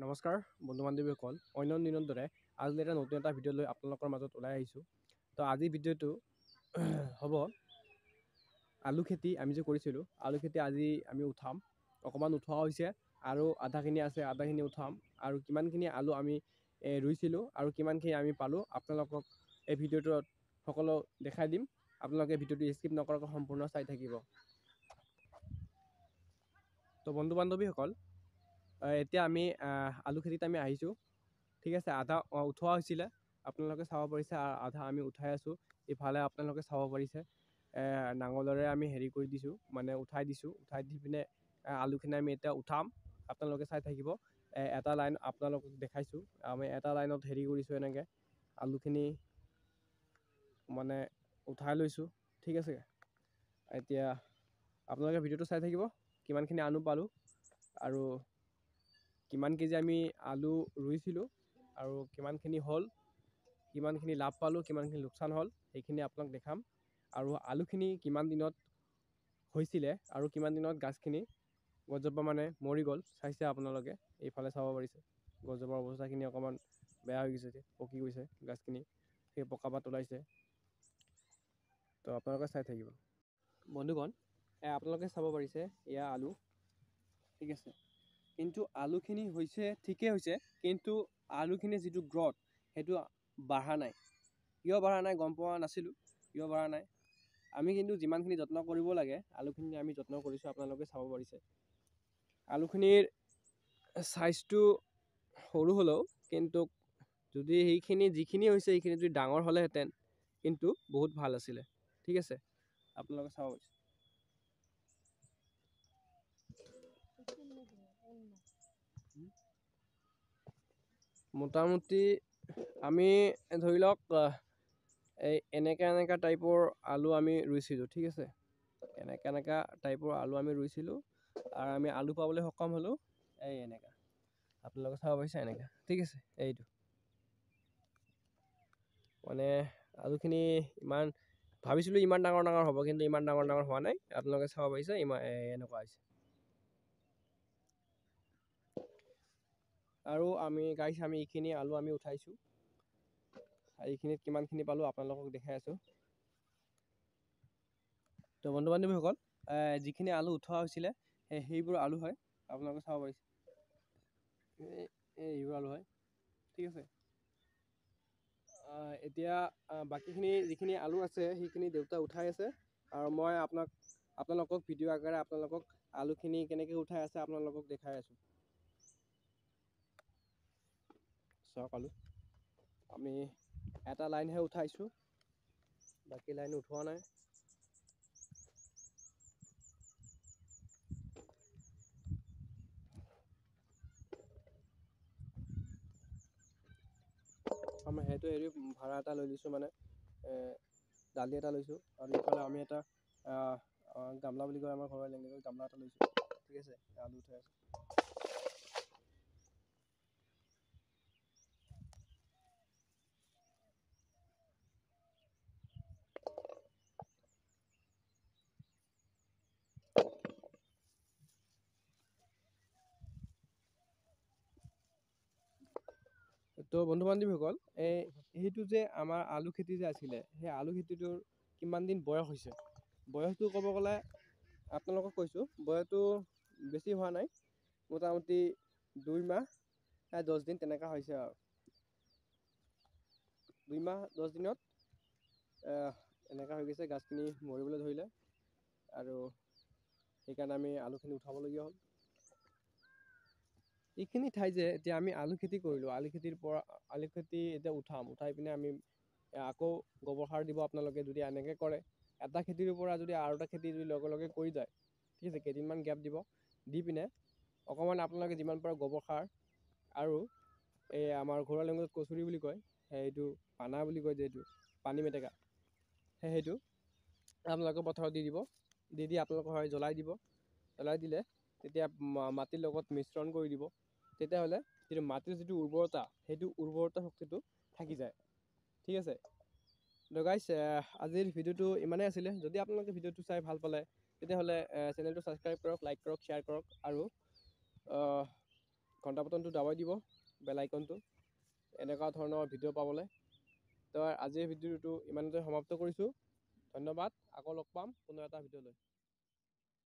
নমস্কাৰ বন্ধু বান্ধৱীসকল অন্য দিনৰ দৰে আজি এটা নতুন এটা ভিডিঅ' লৈ আপোনালোকৰ মাজত ওলাই আহিছোঁ। তো আজিৰ ভিডিঅ'টো হ'ব আলু খেতি আমি যে কৰিছিলোঁ, আলু খেতি আজি আমি উঠাম। অকণমান উঠোৱা হৈছে আৰু আধাখিনি আছে, আধাখিনি উঠাম। আৰু কিমানখিনি আলু আমি ৰুইছিলোঁ আৰু কিমানখিনি আমি পালোঁ আপোনালোকক এই ভিডিঅ'টোত সকলো দেখাই দিম। আপোনালোকে ভিডিঅ'টো স্কিপ নকৰাকৈ সম্পূৰ্ণ চাই থাকিব। তো বন্ধু বান্ধৱীসকল এতিয়া আমি আলু খেতিত আমি আহিছোঁ। ঠিক আছে, আধা উঠোৱা হৈছিলে, আপোনালোকে চাব পাৰিছে, আধা আমি উঠাই আছোঁ। ইফালে আপোনালোকে চাব পাৰিছে নাঙলেৰে আমি হেৰি কৰি দিছোঁ, মানে উঠাই দিছোঁ। উঠাই দি পিনে আলুখিনি আমি এতিয়া উঠাম, আপোনালোকে চাই থাকিব। এটা লাইন আপোনালোকক দেখাইছোঁ, আমি এটা লাইনত হেৰি কৰিছোঁ, এনেকৈ আলুখিনি মানে উঠাই লৈছোঁ। ঠিক আছে, এতিয়া আপোনালোকে ভিডিঅ'টো চাই থাকিব, কিমানখিনি আলু পালোঁ আৰু কিমান কেজি আমি আলু ৰুইছিলোঁ আৰু কিমানখিনি হ'ল, কিমানখিনি লাভ পালোঁ, কিমানখিনি লোকচান হ'ল, সেইখিনি আপোনাক দেখাম। আৰু আলুখিনি কিমান দিনত হৈছিলে আৰু কিমান দিনত গাছখিনি গছজোপা মানে মৰি গ'ল চাইছে আপোনালোকে। এইফালে চাব পাৰিছে গছজোপাৰ অৱস্থাখিনি অকণমান বেয়া হৈ গৈছে, পকি গৈছে গাছখিনি, সেই পকা পাত ওলাইছে। তো আপোনালোকে চাই থাকিব বন্ধুগণ। আপোনালোকে চাব পাৰিছে এয়া আলু। ঠিক আছে, কিন্তু আলুখিনি হৈছে ঠিকেই হৈছে, কিন্তু আলুখিনিৰ যিটো গ্ৰথ সেইটো বাঢ়া নাই। কিয় বাঢ়া নাই গম পোৱা নাছিলোঁ, কিয় বাঢ়া নাই। আমি কিন্তু যিমানখিনি যত্ন কৰিব লাগে আলুখিনি আমি যত্ন কৰিছোঁ, আপোনালোকে চাব পাৰিছে। আলুখিনিৰ চাইজটো সৰু হ'লেও কিন্তু যদি যিখিনি হৈছে সেইখিনি যদি ডাঙৰ হ'লেহেঁতেন কিন্তু বহুত ভাল আছিলে। ঠিক আছে, আপোনালোকে চাব পাৰিছে। মোটামুটি আমি ধৰি লওক এই এনেকা টাইপৰ আলু আমি ৰুইছিলোঁ। ঠিক আছে, এনেকা টাইপৰ আলু আমি ৰুইছিলোঁ আৰু আমি আলু পাবলৈ সক্ষম হ'লোঁ এই এনেকা, আপোনালোকে চাব পাৰিছে এনেকা। ঠিক আছে, এইটো মানে আলুখিনি ইমান ভাবিছিলোঁ ইমান ডাঙৰ ডাঙৰ হ'ব, কিন্তু ইমান ডাঙৰ ডাঙৰ হোৱা নাই। আপোনালোকে চাব পাৰিছে ইমান এনেকুৱা হৈছে। আৰু আমি এইখিনি আলু আমি উঠাইছোঁ, এইখিনিত কিমানখিনি পালোঁ আপোনালোকক দেখাই আছোঁ। তো বন্ধু বান্ধৱীসকল যিখিনি আলু উঠোৱা হৈছিলে সেইবোৰ আলু হয়, আপোনালোকে চাব পাৰিছে এইবোৰ আলু হয়। ঠিক আছে, এতিয়া বাকীখিনি যিখিনি আলু আছে সেইখিনি দেউতা উঠাই আছে আৰু মই আপোনালোকক ভিডিঅ' আকাৰে আপোনালোকক আলুখিনি কেনেকৈ উঠাই আছে আপোনালোকক দেখাই আছোঁ। চাওক আলু আমি এটা লাইনহে উঠাইছোঁ, বাকী লাইন উঠোৱা নাই। আমি সেইটো ভাড়া এটা লৈ লৈছোঁ, মানে দালি এটা লৈছোঁ আৰু ইফালে আমি এটা গামলা বুলি কয় আমাৰ ঘৰৰ লেংগুৱেজত, গামলা এটা লৈছোঁ। ঠিক আছে, আলু উঠাই আছোঁ। তো বন্ধু বান্ধৱীসকল সেইটো যে আমাৰ আলু খেতি যে আছিলে, সেই আলু খেতিটোৰ কিমান দিন বয়স হৈছে, বয়সটো ক'ব গ'লে আপোনালোকক কৈছোঁ, বয়সটো বেছি হোৱা নাই, মোটামুটি 2 মাহ 10 দিন তেনেকুৱা হৈছে আৰু 2 মাহ 10 দিনত এনেকুৱা হৈ গৈছে, গাছখিনি মৰিবলৈ ধৰিলে আৰু সেইকাৰণে আমি আলুখিনি উঠাবলগীয়া হ'ল। এইখিনি ঠাই যে এতিয়া আমি আলু খেতি কৰিলোঁ, আলু খেতি এতিয়া উঠাই পিনে আমি আকৌ গোবৰ সাৰ দিব আপোনালোকে। যদি এনেকৈ কৰে, এটা খেতিৰ পৰা যদি আৰু এটা খেতি যদি লগে লগে কৰি যায়, ঠিক আছে, কেইদিনমান গেপ দিব, দি পিনে অকণমান আপোনালোকে যিমান পাৰে গোবৰ সাৰ আৰু এই আমাৰ ঘৰুৱা লেংগুৱেজত কচুৰি বুলি কয়, সেইটো পানা বুলি কয়, যে এইটো পানী মেটেকা, সেইটো আপোনালোকে পথাৰত দি দিব। দি আপোনালোকৰ জ্বলাই দিব, জ্বলাই দিলে তেতিয়া মাটিৰ লগত মিশ্ৰণ কৰি দিব। তেতিয়াহ'লে যিটো মাটিৰ যিটো উৰ্বৰতা, সেইটো উৰ্বৰতা শক্তিটো থাকি যায়। ঠিক আছে, তো গাইজ আজিৰ ভিডিঅ'টো ইমানেই আছিলে। যদি আপোনালোকে ভিডিঅ'টো চাই ভাল পালে তেতিয়াহ'লে চেনেলটো ছাবস্ক্ৰাইব কৰক, লাইক কৰক, শ্বেয়াৰ কৰক আৰু ঘণ্টা বটনটো দাবাই দিব, বেল আইকনটো, এনেকুৱা ধৰণৰ ভিডিঅ' পাবলৈ। তো আজিৰ ভিডিঅ'টো ইমানতে সমাপ্ত কৰিছোঁ। ধন্যবাদ, আকৌ লগ পাম কোনো এটা ভিডিঅ' লৈ।